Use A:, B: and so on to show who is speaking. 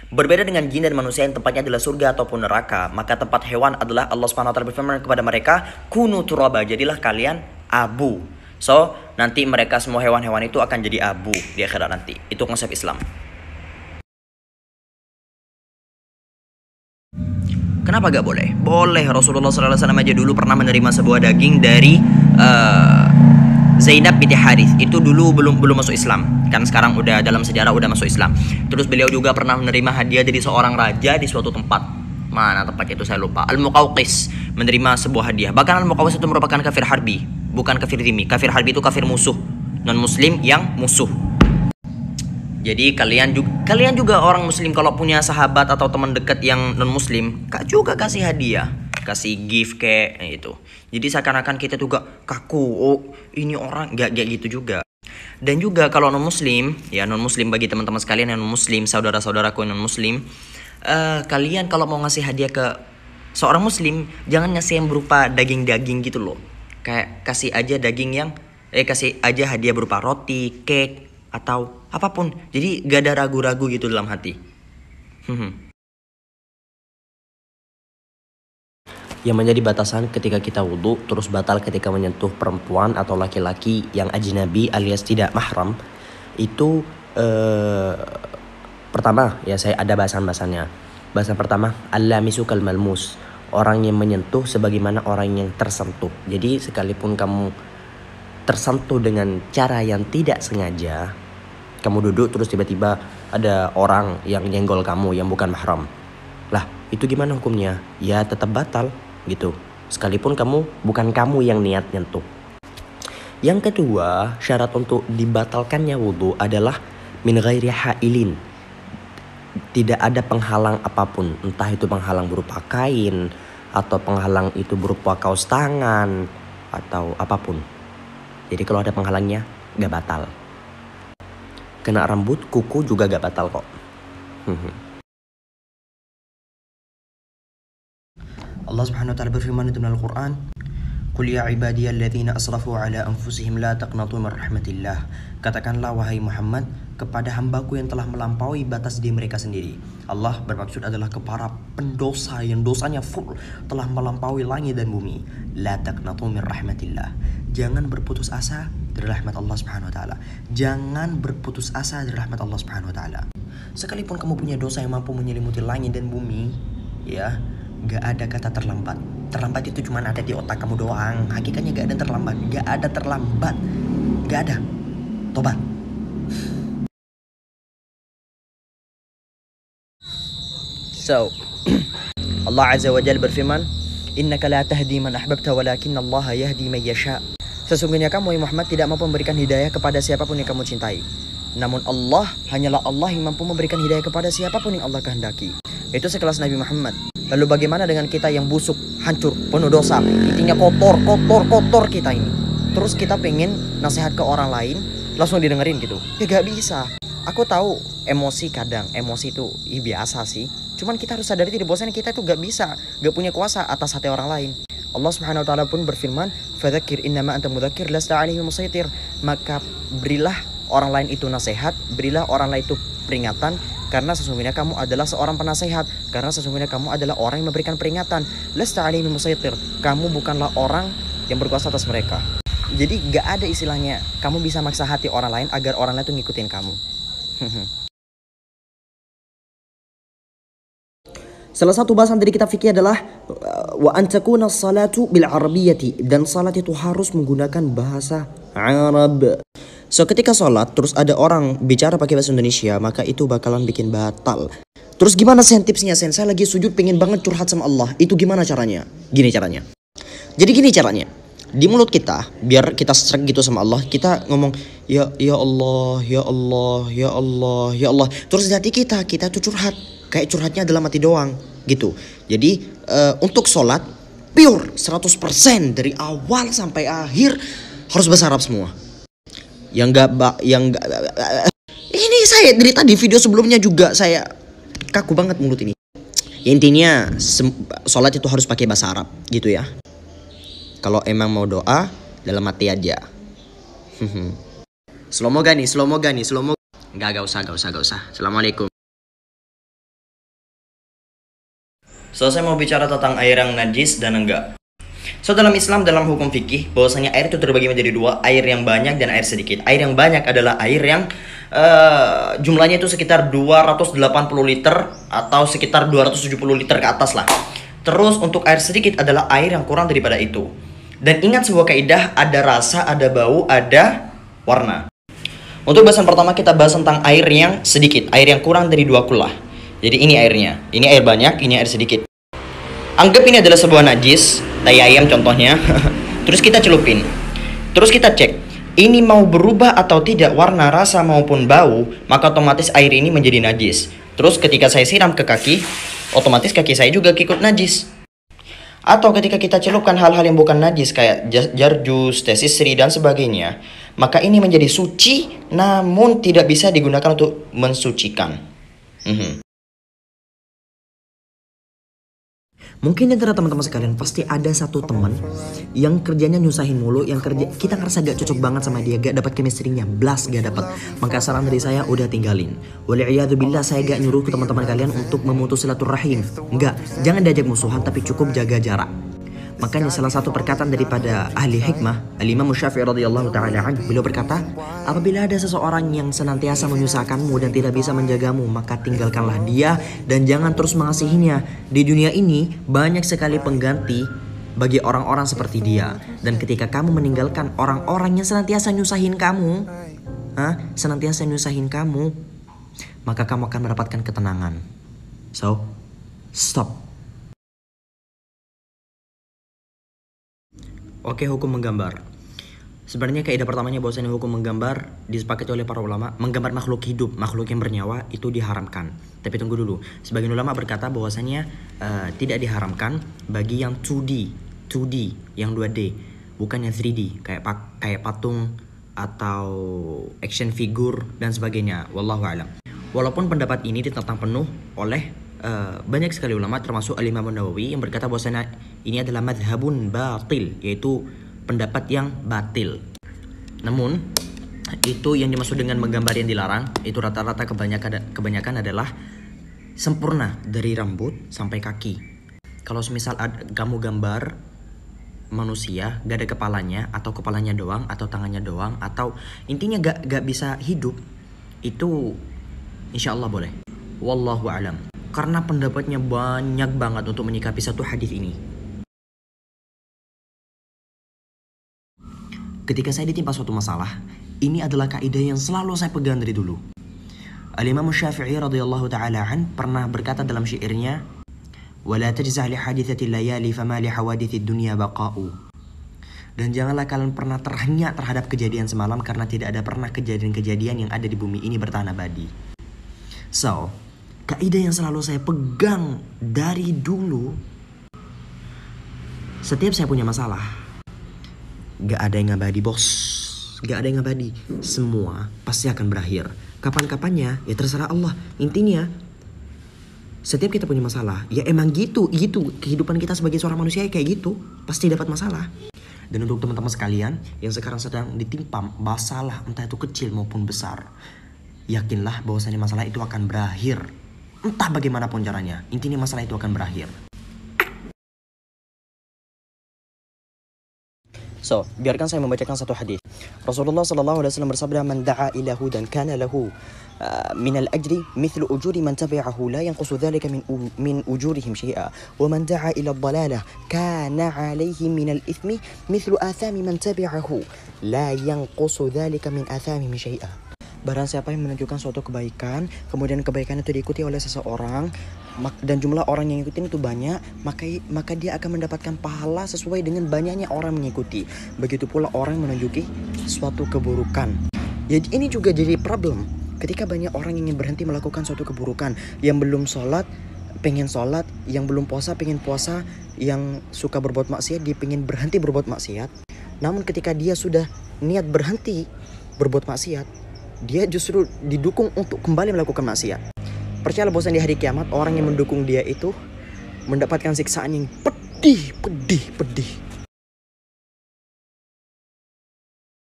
A: Berbeda dengan jin dan manusia yang tempatnya adalah surga ataupun neraka, maka tempat hewan adalah Allah Subhanahu wa taala berfirman kepada mereka, "Kunu turaba," jadilah kalian abu. So, nanti mereka semua hewan-hewan itu akan jadi abu di akhirat nanti. Itu konsep Islam. Kenapa gak boleh? Boleh. Rasulullah SAW aja dulu pernah menerima sebuah daging dari Zainab binti Harith. Itu dulu belum masuk Islam. Kan sekarang udah dalam sejarah udah masuk Islam. Terus beliau juga pernah menerima hadiah dari seorang raja di suatu tempat. Mana tempatnya itu saya lupa. Al-Muqawqis menerima sebuah hadiah. Bahkan Al-Muqawqis itu merupakan kafir harbi, bukan kafir dhimmi. Kafir harbi itu kafir musuh, non muslim yang musuh. Jadi kalian juga orang muslim kalau punya sahabat atau teman dekat yang non muslim, kak juga kasih hadiah, kasih gift kayak itu. Jadi seakan-akan kita juga kaku, oh ini orang gak gitu juga. Dan juga kalau non muslim, ya non muslim bagi teman-teman sekalian yang non muslim, saudara-saudaraku yang non muslim, kalian kalau mau ngasih hadiah ke seorang muslim, jangan ngasih yang berupa daging-daging gitu loh. Kayak kasih aja hadiah berupa roti, cake, atau apapun. Jadi gak ada ragu-ragu gitu dalam hati.
B: Yang menjadi batasan ketika kita wudhu, terus batal ketika menyentuh perempuan atau laki-laki yang ajnabi alias tidak mahram, itu pertama ya saya ada bahasan-bahasannya. Bahasan pertama, al-lamisu kal malmus, orang yang menyentuh sebagaimana orang yang tersentuh. Jadi sekalipun kamu tersentuh dengan cara yang tidak sengaja, kamu duduk terus tiba-tiba ada orang yang nyenggol kamu yang bukan mahram, lah itu gimana hukumnya? Ya tetap batal gitu, sekalipun bukan kamu yang niat nyentuh. Yang kedua, syarat untuk dibatalkannya wudhu adalah min ghairi hailin, tidak ada penghalang apapun, entah itu penghalang berupa kain atau penghalang itu berupa kaos tangan atau apapun. Jadi kalau ada penghalangnya gak batal. Kena rambut, kuku juga gak batal kok.
A: Allah Subhanahu wa taala berfirman dalam Al-Qur'an, "Qul ya ibadiyalladzina asrafu ala anfusihim la taqnatu min rahmatillah." Katakanlah wahai Muhammad kepada hambaku yang telah melampaui batas diri mereka sendiri. Allah bermaksud adalah kepada pendosa yang dosanya full, telah melampaui langit dan bumi. La taqnatu min rahmatillah. Jangan berputus asa dari rahmat Allah Subhanahu wa taala. Jangan berputus asa dari rahmat Allah Subhanahu wa taala. Sekalipun kamu punya dosa yang mampu menyelimuti langit dan bumi, ya, gak ada kata terlambat. Terlambat itu cuma ada di otak kamu doang. Hakikatnya gak ada terlambat. Gak ada terlambat. Gak ada. Tobat. So, Allah Azza wa Jalla berfirman, "Innaka la tahdi man ahbabta walakinna Allah yahdi man yasha." Sesungguhnya kamu Muhammad tidak mampu memberikan hidayah kepada siapapun yang kamu cintai. Namun hanyalah Allah yang mampu memberikan hidayah kepada siapapun yang Allah kehendaki. Itu sekelas Nabi Muhammad. Lalu bagaimana dengan kita yang busuk, hancur, penuh dosa, intinya kotor kita ini. Terus kita pengen nasihat ke orang lain, langsung didengerin gitu. Ya gak bisa. Aku tahu emosi itu biasa sih. Cuman kita harus sadari diri bahwasanya kita itu gak bisa, gak punya kuasa atas hati orang lain. Allah Subhanahu wa taala pun berfirman, "Fadzakir innama anta mudzakir lasta 'alaihim musaitir." Maka berilah orang lain itu nasihat, berilah orang lain itu peringatan, karena sesungguhnya kamu adalah seorang penasehat, karena sesungguhnya kamu adalah orang yang memberikan peringatan. Lasta 'alaihim musaitir. Kamu bukanlah orang yang berkuasa atas mereka. Jadi gak ada istilahnya kamu bisa maksa hati orang lain agar orang lain itu ngikutin kamu.
B: Salah satu bahasan dari kitab fikih adalah wa an takuna salatu bil arabiyyati, dan salat itu harus menggunakan bahasa Arab. So ketika salat terus ada orang bicara pakai bahasa Indonesia, maka itu bakalan bikin batal. Terus gimana sen tipsnya sen? Saya lagi sujud pengen banget curhat sama Allah. Itu gimana caranya? Gini caranya. Di mulut kita, biar kita serak gitu sama Allah, kita ngomong ya Allah, ya Allah, ya Allah, ya Allah. Terus di hati kita tuh curhat. Kayak curhatnya dalam hati doang gitu. Jadi untuk sholat pure 100% dari awal sampai akhir harus bahasa Arab semua. Yang gak ini saya dari tadi video sebelumnya juga saya kaku banget mulut ini. Ya, intinya sholat itu harus pakai bahasa Arab gitu ya. Kalau emang mau doa dalam hati aja. Slow mo gani. Gak usah. Assalamualaikum.
A: So, saya mau bicara tentang air yang najis dan enggak. So, dalam Islam, dalam hukum fikih, bahwasanya air itu terbagi menjadi dua, air yang banyak dan air sedikit. Air yang banyak adalah air yang jumlahnya itu sekitar 280 liter atau sekitar 270 liter ke atas lah. Terus untuk air sedikit adalah air yang kurang daripada itu. Dan ingat sebuah kaidah, ada rasa, ada bau, ada warna. Untuk bahasan pertama kita bahas tentang air yang sedikit, air yang kurang dari 2 kullah. Jadi ini airnya, ini air banyak, ini air sedikit. Anggap ini adalah sebuah najis, tai ayam contohnya. Terus kita celupin. Terus kita cek, ini mau berubah atau tidak warna, rasa maupun bau, maka otomatis air ini menjadi najis. Terus ketika saya siram ke kaki, otomatis kaki saya juga ikut najis. Atau ketika kita celupkan hal-hal yang bukan najis kayak jarjus, tesisri dan sebagainya, maka ini menjadi suci namun tidak bisa digunakan untuk mensucikan. Mungkin di antara teman-teman sekalian pasti ada satu teman yang kerjanya nyusahin mulu, yang kerja kita ngerasa gak cocok banget sama dia, gak dapat chemistry-nya, blas gak dapat. Maka saran dari saya udah tinggalin. Waliyadzubillah, saya gak nyuruh ke teman-teman kalian untuk memutus silaturahim. Enggak, jangan diajak musuhan tapi cukup jaga jarak. Makanya salah satu perkataan daripada ahli hikmah, Al-Imam Syafi'i radhiyallahu ta'ala anhu, beliau berkata, apabila ada seseorang yang senantiasa menyusahkanmu dan tidak bisa menjagamu, maka tinggalkanlah dia dan jangan terus mengasihinya. Di dunia ini banyak sekali pengganti bagi orang-orang seperti dia. Dan ketika kamu meninggalkan orang-orang yang senantiasa nyusahin kamu, maka kamu akan mendapatkan ketenangan. So, stop. Oke, hukum menggambar. Sebenarnya kaidah pertamanya bahwasanya hukum menggambar disepakati oleh para ulama, menggambar makhluk hidup, makhluk yang bernyawa itu diharamkan. Tapi tunggu dulu, sebagian ulama berkata bahwasanya tidak diharamkan bagi yang 2D, yang 2D, bukan yang 3D kayak patung atau action figure dan sebagainya. Wallahu a'lam. Walaupun pendapat ini ditentang penuh oleh banyak sekali ulama termasuk Al-Imam Nawawi yang berkata bahwasanya ini adalah madhabun batil, yaitu pendapat yang batil. Namun itu yang dimaksud dengan menggambar yang dilarang itu rata-rata kebanyakan adalah sempurna dari rambut sampai kaki. Kalau semisal kamu gambar manusia gak ada kepalanya atau kepalanya doang atau tangannya doang atau intinya gak bisa hidup, itu insya Allah boleh. Wallahu a'lam. Karena pendapatnya banyak banget untuk menyikapi satu hadis ini. Ketika saya ditimpa suatu masalah, ini adalah kaidah yang selalu saya pegang dari dulu. Al-Imam Syafi'i radhiyallahu ta'ala an pernah berkata dalam syairnya, "Wala tajza' li hadithati layali fama li hawadithid dunya baqa'u." Dan janganlah kalian pernah terhenyak terhadap kejadian semalam karena tidak ada pernah kejadian-kejadian yang ada di bumi ini bertahan abadi. So, kaidah yang selalu saya pegang dari dulu, setiap saya punya masalah, gak ada yang abadi bos, gak ada yang abadi, semua pasti akan berakhir. Kapan-kapannya ya terserah Allah. Intinya setiap kita punya masalah, ya emang gitu kehidupan kita sebagai seorang manusia kayak gitu, pasti dapat masalah. Dan untuk teman-teman sekalian yang sekarang sedang ditimpa masalah entah itu kecil maupun besar, yakinlah bahwasanya masalah itu akan berakhir. Entah bagaimanapun caranya, intinya masalah itu akan berakhir. So, biarkan saya membacakan satu hadis. Rasulullah sallallahu alaihi wasallam bersabda, "Man da'a ila hudan kana lahu min al-ajri mithlu ujuri man tabi'ahu la yanqusu dhalika min ujurihim syai'a, wa man da'a ila ad-dalalah kana 'alayhi min al-ithmi mithlu athami man tabi'ahu la yanqusu dhalika min athamihim syai'a." Barang siapa yang menunjukkan suatu kebaikan, kemudian kebaikan itu diikuti oleh seseorang, dan jumlah orang yang ikutin itu banyak, maka dia akan mendapatkan pahala sesuai dengan banyaknya orang mengikuti. Begitu pula orang menunjuki suatu keburukan. Jadi ini juga jadi problem. Ketika banyak orang ingin berhenti melakukan suatu keburukan, yang belum sholat pengen sholat, yang belum puasa pengen puasa, yang suka berbuat maksiat dia pengen berhenti berbuat maksiat. Namun ketika dia sudah niat berhenti berbuat maksiat, dia justru didukung untuk kembali melakukan maksiat. Percayalah bahwa di hari kiamat orang yang mendukung dia itu mendapatkan siksaan yang pedih.